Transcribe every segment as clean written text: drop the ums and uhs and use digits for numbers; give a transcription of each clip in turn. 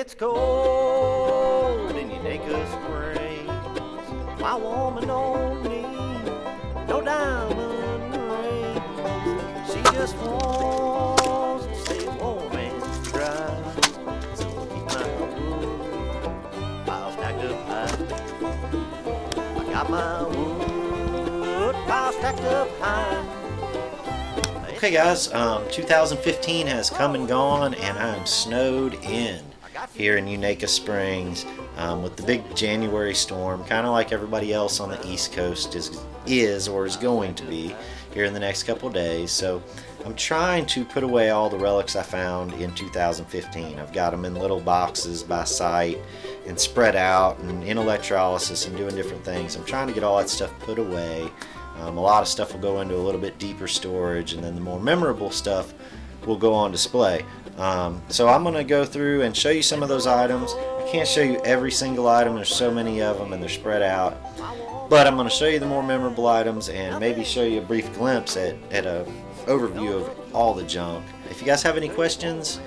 It's cold in Unaka Springs. My woman don't need no diamond rings. She just wants to stay warm and dry. So keep my wood pile stacked up high. I got my wood pile stacked up high. Okay guys, 2015 has come and gone and I'm snowed in here in Unaka Springs with the big January storm, kind of like everybody else on the East Coast is or is going to be here in the next couple of days. So I'm trying to put away all the relics I found in 2015. I've got them in little boxes by site and spread out and in electrolysis and doing different things. I'm trying to get all that stuff put away. A lot of stuff will go into a little bit deeper storage, and then the more memorable stuff will go on display. So I'm going to go through and show you some of those items. I can't show you every single item, there's so many of them and they're spread out. But I'm going to show you the more memorable items and maybe show you a brief glimpse at an overview of all the junk. If you guys have any questions,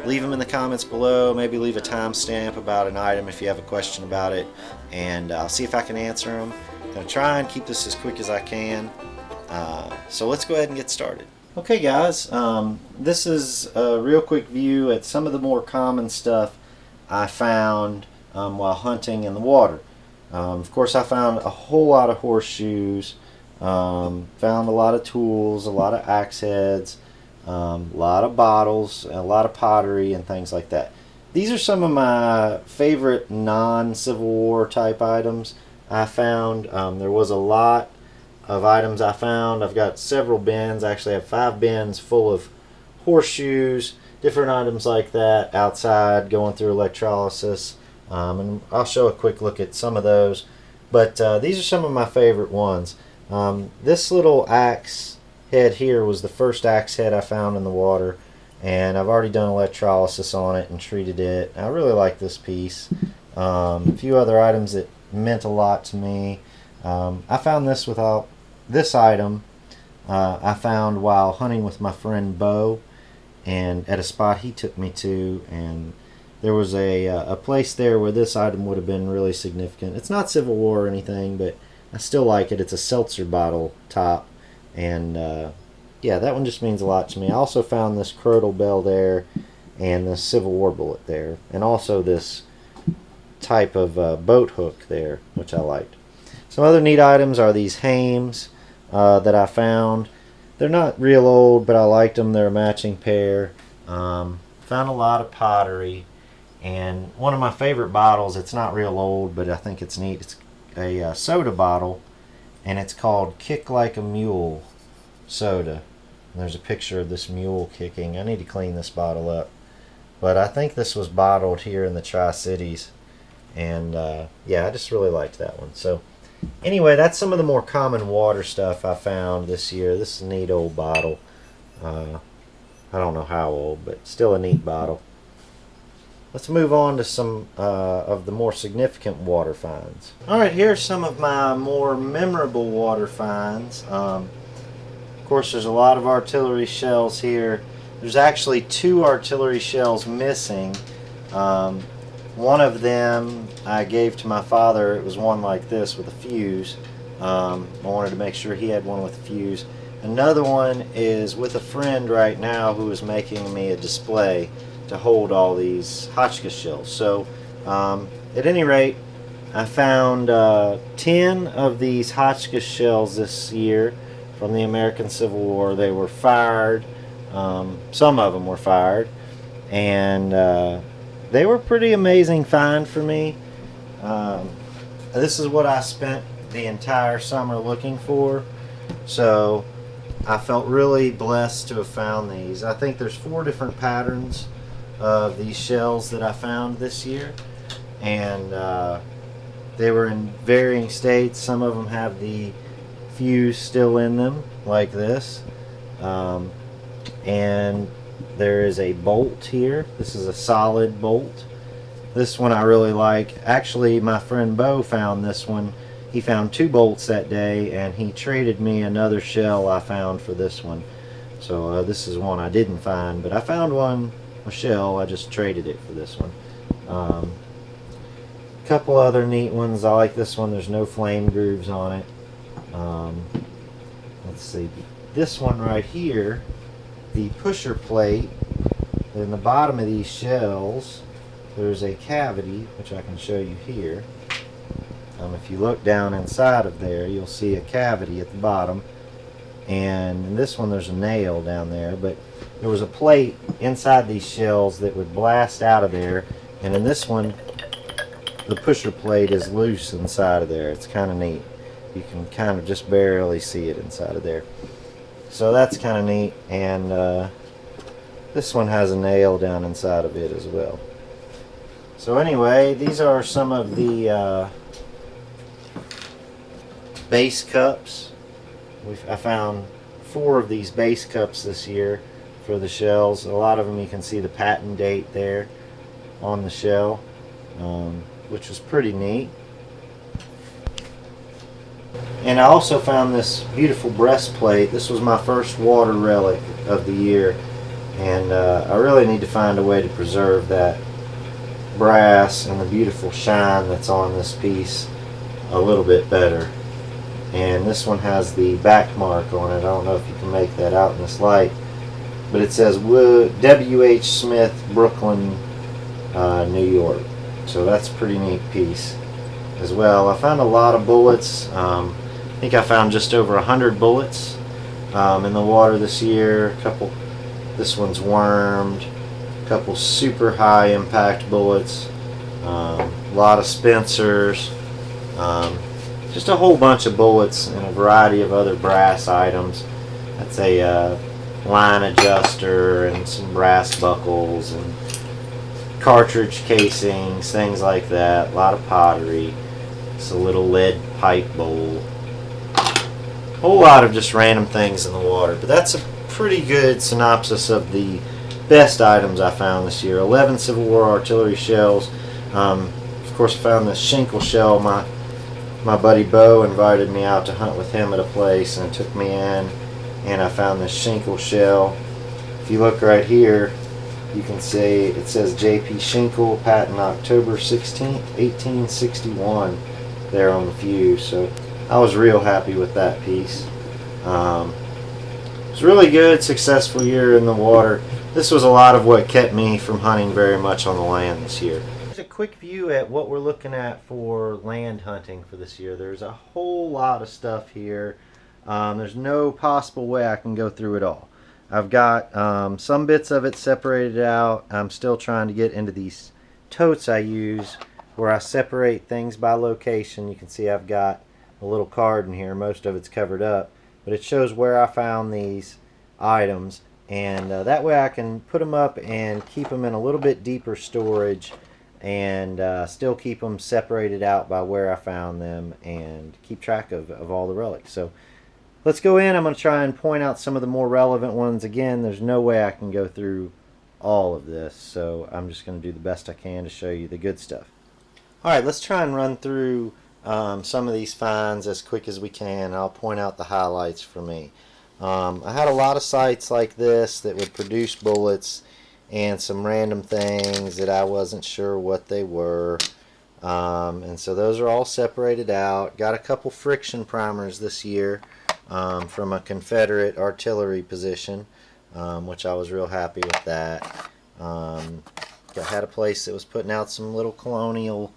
leave them in the comments below. Maybe leave a timestamp about an item if you have a question about it, and I'll see if I can answer them. I'm going to try and keep this as quick as I can. So let's go ahead and get started. Okay guys, this is a real quick view at some of the more common stuff I found while hunting in the water. Of course I found a whole lot of horseshoes, found a lot of tools, a lot of axe heads, a lot of bottles, a lot of pottery and things like that. These are some of my favorite non-Civil War type items I found. There was a lot of items I found. I've got several bins. I actually have 5 bins full of horseshoes, different items like that outside going through electrolysis. And I'll show a quick look at some of those. But these are some of my favorite ones. This little axe head here was the first axe head I found in the water, and I've already done electrolysis on it and treated it. I really like this piece. A few other items that meant a lot to me. I found this item I found while hunting with my friend Bo, and at a spot he took me to, and there was a place there where this item would have been really significant. It's not Civil War or anything, but I still like it. It's a seltzer bottle top, and yeah, that one just means a lot to me. I also found this Crotal bell there and this Civil War bullet there, and also this type of boat hook there, which I liked. Some other neat items are these hames that I found. They're not real old, but I liked them. They're a matching pair. Found a lot of pottery, and one of my favorite bottles, it's not real old, but I think it's neat. It's a soda bottle, and it's called Kick Like a Mule soda. And there's a picture of this mule kicking. I need to clean this bottle up, but I think this was bottled here in the Tri-Cities. And yeah, I just really liked that one. So anyway, that's some of the more common water stuff I found this year. This is a neat old bottle. I don't know how old, but still a neat bottle. Let's move on to some of the more significant water finds. Alright, here's some of my more memorable water finds. Of course, there's a lot of artillery shells here. There's actually 2 artillery shells missing. One of them I gave to my father. It was one like this with a fuse. I wanted to make sure he had one with a fuse. Another one is with a friend right now who is making me a display to hold all these Hotchkiss shells. So at any rate, I found 10 of these Hotchkiss shells this year from the American Civil War. They were fired. Some of them were fired, and they were pretty amazing find for me. This is what I spent the entire summer looking for, so I felt really blessed to have found these. I think there's 4 different patterns of these shells that I found this year, and they were in varying states. Some of them have the fuse still in them, like this, and there is a bolt here. This is a solid bolt. This one I really like. Actually, my friend Bo found this one. He found 2 bolts that day, and he traded me another shell I found for this one. So this is one I didn't find, but I found one, a shell. I just traded it for this one. Um, Couple other neat ones. I like this one. There's no flame grooves on it. Let's see. This one right here, the pusher plate, in the bottom of these shells, there's a cavity, which I can show you here. If you look down inside of there, you'll see a cavity at the bottom. And in this one, there's a nail down there, but there was a plate inside these shells that would blast out of there. And in this one, the pusher plate is loose inside of there. It's kind of neat. You can kind of just barely see it inside of there. So that's kind of neat. And this one has a nail down inside of it as well. So anyway, these are some of the base cups. I found 4 of these base cups this year for the shells. A lot of them you can see the patent date there on the shell, which was pretty neat. And I also found this beautiful breastplate. This was my first water relic of the year, and I really need to find a way to preserve that brass and the beautiful shine that's on this piece a little bit better. And this one has the back mark on it. I don't know if you can make that out in this light, but it says W.H. Smith, Brooklyn, New York. So that's a pretty neat piece as well. I found a lot of bullets. I think I found just over 100 bullets in the water this year. This one's wormed. A couple super high impact bullets. A lot of Spencers. Just a whole bunch of bullets and a variety of other brass items. That's a line adjuster and some brass buckles and cartridge casings, things like that. A lot of pottery. It's a little lead pipe bowl. A whole lot of just random things in the water. But that's a pretty good synopsis of the best items I found this year. 11 Civil War artillery shells. Of course, I found this Shinkle shell. My buddy Bo invited me out to hunt with him at a place and took me in, and I found this Shinkle shell. If you look right here, you can see it says J.P. Shinkle, patent October 16th, 1861 there on the fuse. So I was real happy with that piece. It was a really good, successful year in the water. This was a lot of what kept me from hunting very much on the land this year. A quick view at what we're looking at for land hunting for this year. There's a whole lot of stuff here. There's no possible way I can go through it all. I've got some bits of it separated out. I'm still trying to get into these totes I use where I separate things by location. You can see I've got a little card in here. Most of it's covered up, but it shows where I found these items, and that way I can put them up and keep them in a little bit deeper storage, and still keep them separated out by where I found them and keep track of all the relics. So let's go in. I'm going to try and point out some of the more relevant ones. Again, there's no way I can go through all of this, so I'm just going to do the best I can to show you the good stuff. Alright, let's try and run through some of these finds as quick as we can. I'll point out the highlights for me. I had a lot of sites like this that would produce bullets and some random things that I wasn't sure what they were, and so those are all separated out. Got a couple friction primers this year from a Confederate artillery position, which I was real happy with that. Had a place that was putting out some little colonial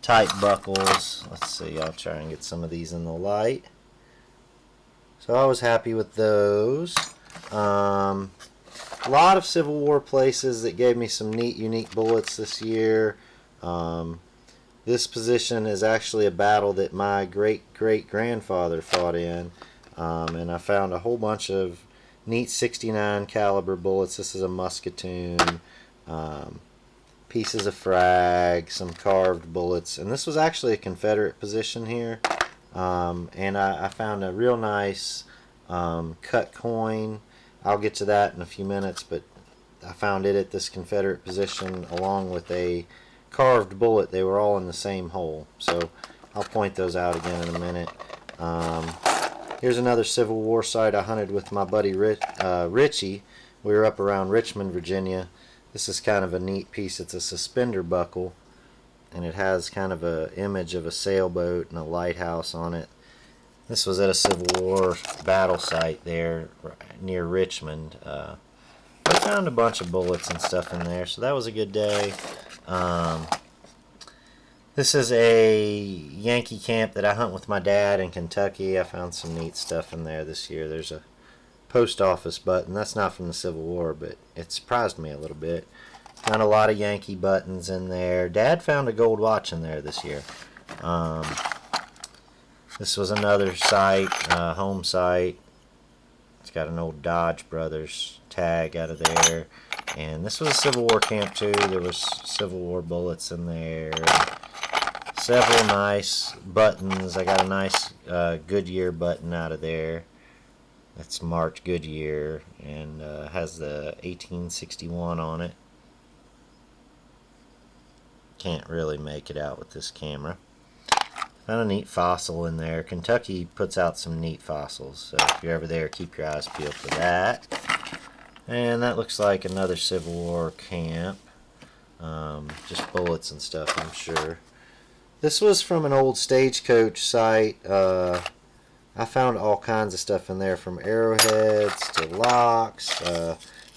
type buckles. Let's see, I'll try and get some of these in the light. So I was happy with those. A lot of Civil War places that gave me some neat, unique bullets this year. This position is actually a battle that my great-great-grandfather fought in, and I found a whole bunch of neat 69 caliber bullets. This is a musketoon, pieces of frag, some carved bullets, and this was actually a Confederate position here. And I found a real nice cut coin. I'll get to that in a few minutes, but I found it at this Confederate position along with a carved bullet. They were all in the same hole, so I'll point those out again in a minute. Here's another Civil War site I hunted with my buddy Richie. We were up around Richmond, Virginia. This is kind of a neat piece. It's a suspender buckle, and it has kind of a image of a sailboat and a lighthouse on it. This was at a Civil War battle site there near Richmond. I found a bunch of bullets and stuff in there, so that was a good day. This is a Yankee camp that I hunt with my dad in Kentucky. I found some neat stuff in there this year. There's a post office button. That's not from the Civil War, but it surprised me a little bit. Found a lot of Yankee buttons in there. Dad found a gold watch in there this year. This was another site, home site. It's got an old Dodge Brothers tag out of there. And this was a Civil War camp too. There was Civil War bullets in there. Several nice buttons. I got a nice Goodyear button out of there. That's marked Goodyear and has the 1861 on it. Can't really make it out with this camera. Found a neat fossil in there. Kentucky puts out some neat fossils, so if you're ever there, keep your eyes peeled for that. And that looks like another Civil War camp. Just bullets and stuff, I'm sure. This was from an old stagecoach site. I found all kinds of stuff in there, from arrowheads to locks.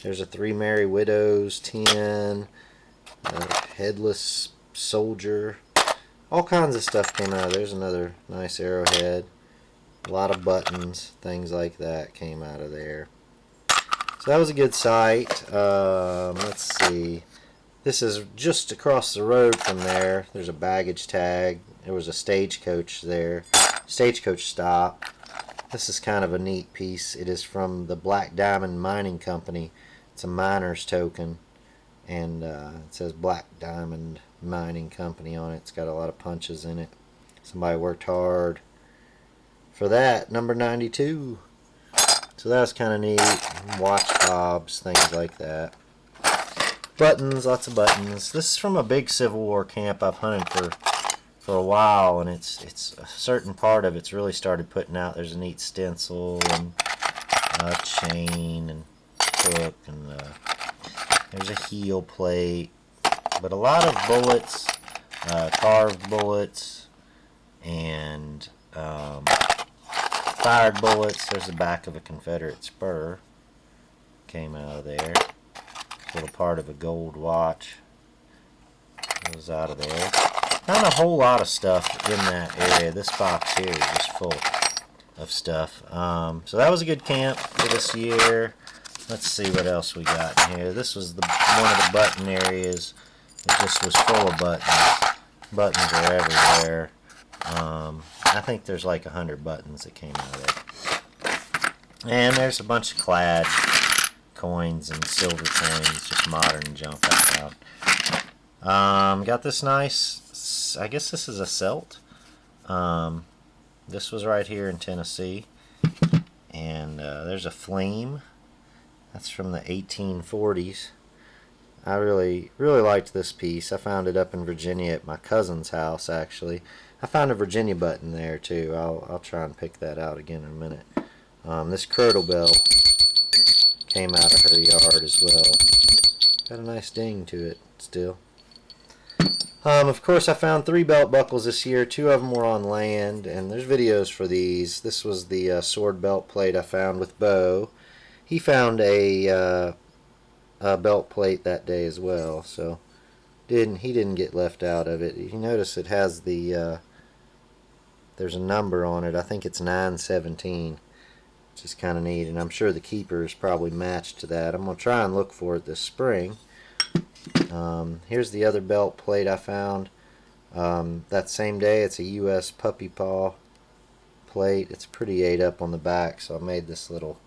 There's a Three Merry Widows tin, a headless soldier. All kinds of stuff came out of there. There's another nice arrowhead. A lot of buttons, things like that came out of there. So that was a good site. Let's see. This is just across the road from there. There's a baggage tag. There was a stagecoach there. Stagecoach stop. This is kind of a neat piece. It is from the Black Diamond Mining Company. It's a miner's token. And it says Black Diamond Mining Company on it. It's got a lot of punches in it. Somebody worked hard for that. Number 92. So that was kind of neat. Watch fobs, things like that. Buttons, lots of buttons. This is from a big Civil War camp I've hunted for a while, and it's a certain part of it's really started putting out. There's a neat stencil and a chain and hook, and there's a heel plate. But a lot of bullets, carved bullets, and fired bullets. There's the back of a Confederate spur. Came out of there. Little part of a gold watch was out of there. Not a whole lot of stuff in that area. This box here is just full of stuff. So that was a good camp for this year. Let's see what else we got in here. This was one of the button areas. It just was full of buttons. Buttons are everywhere. I think there's like 100 buttons that came out of it. And there's a bunch of clad coins and silver coins, just modern junk I found. Got this nice, I guess this is a Celt. This was right here in Tennessee. And there's a Flame. That's from the 1840s. I really liked this piece. I found it up in Virginia at my cousin's house, actually. I found a Virginia button there too. I'll try and pick that out again in a minute. This Curdle Bell came out of her yard as well. Got a nice ding to it still. Of course, I found 3 belt buckles this year. 2 of them were on land, and there's videos for these. This was the sword belt plate I found with Bo. He found a belt plate that day as well, so he didn't get left out of it. You notice it has the there's a number on it. I think it's 917, which is kind of neat, and I'm sure the keeper is probably matched to that. I'm going to try and look for it this spring. Here's the other belt plate I found that same day. It's a U.S. puppy paw plate. It's pretty ate up on the back, so I made this little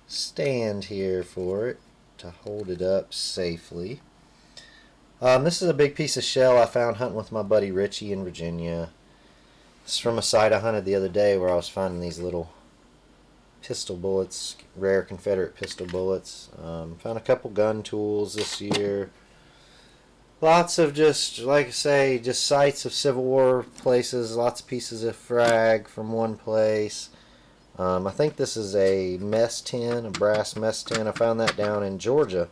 stand here for it to hold it up safely. This is a big piece of shell I found hunting with my buddy Richie in Virginia. This is from a site I hunted the other day where I was finding these little pistol bullets, rare Confederate pistol bullets. Found a couple gun tools this year. Lots of just, like I say, just sites of Civil War places. Lots of pieces of frag from one place. I think this is a mess tin, a brass mess tin. I found that down in Georgia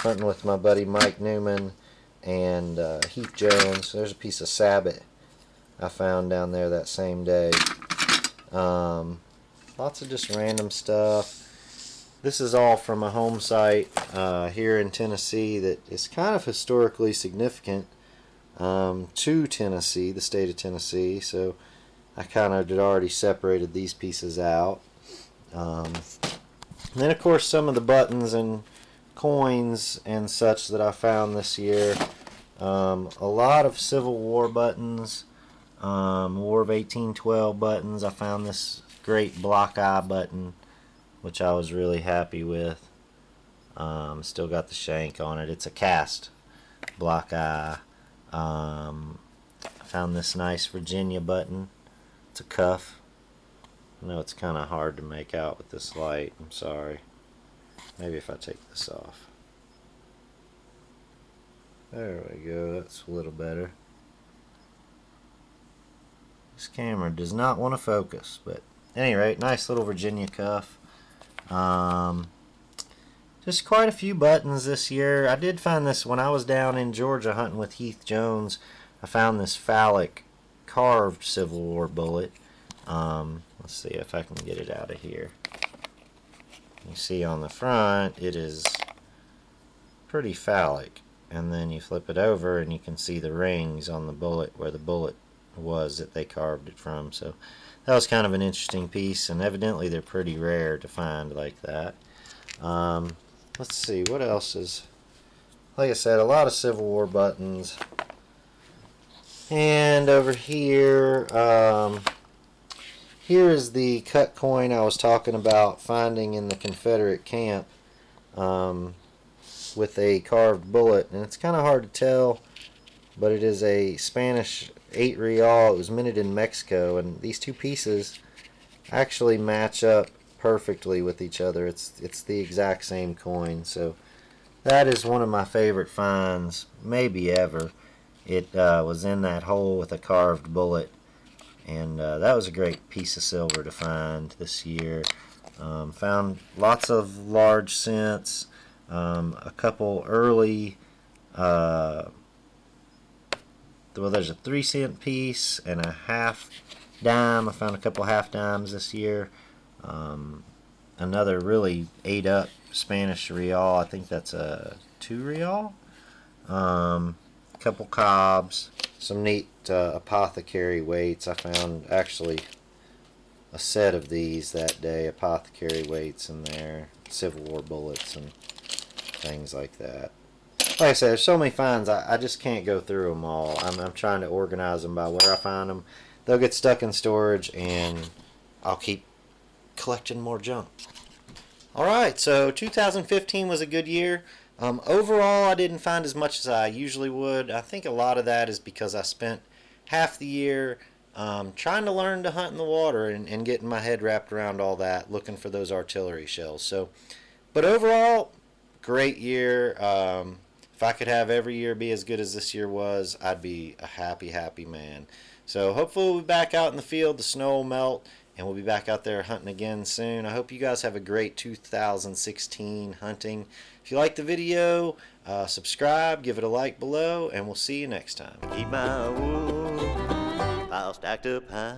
hunting with my buddy Mike Newman and Heath Jones. There's a piece of sabot I found down there that same day. Lots of just random stuff. This is all from a home site here in Tennessee that is kind of historically significant to Tennessee, the state of Tennessee. So I kind of had already separated these pieces out. And then, of course, some of the buttons and coins and such that I found this year. A lot of Civil War buttons, War of 1812 buttons. I found this great block eye button, which I was really happy with. Still got the shank on it. It's a cast block eye. I found this nice Virginia button. It's a cuff. I know it's kind of hard to make out with this light. I'm sorry. Maybe if I take this off. There we go. That's a little better. This camera does not want to focus, but at any rate, nice little Virginia cuff. Just quite a few buttons this year. I did find this when I was down in Georgia hunting with Heath Jones. I found this phallic carved Civil War bullet. Let's see if I can get it out of here. You see on the front it is pretty phallic, and then you flip it over and you can see the rings on the bullet where the bullet was that they carved it from. So that was kind of an interesting piece, and evidently they're pretty rare to find like that. Let's see what else is, like I said, a lot of Civil War buttons. And over here, here is the cut coin I was talking about finding in the Confederate camp with a carved bullet, and it's kind of hard to tell, but it is a Spanish 8 real. It was minted in Mexico, and these two pieces actually match up perfectly with each other. It's the exact same coin, so that is one of my favorite finds maybe ever. It was in that hole with a carved bullet, and that was a great piece of silver to find this year. Found lots of large cents, a couple early, well, there's a 3-cent piece and a half dime. I found a couple half dimes this year. Another really ate up Spanish real. I think that's a 2 real. Couple cobs, some neat apothecary weights. I found actually a set of these that day, apothecary weights in there, Civil War bullets and things like that. Like I said, there's so many finds, I just can't go through them all. I'm trying to organize them by where I find them. They'll get stuck in storage, and I'll keep collecting more junk. Alright, so 2015 was a good year. Overall, I didn't find as much as I usually would. I think a lot of that is because I spent half the year trying to learn to hunt in the water and getting my head wrapped around all that, looking for those artillery shells. So, but overall, great year. If I could have every year be as good as this year was, I'd be a happy, happy man. So hopefully we'll be back out in the field. The snow will melt, and we'll be back out there hunting again soon. I hope you guys have a great 2016 hunting. If you like the video, subscribe, give it a like below, and we'll see you next time. Keep my wood pile stacked up high.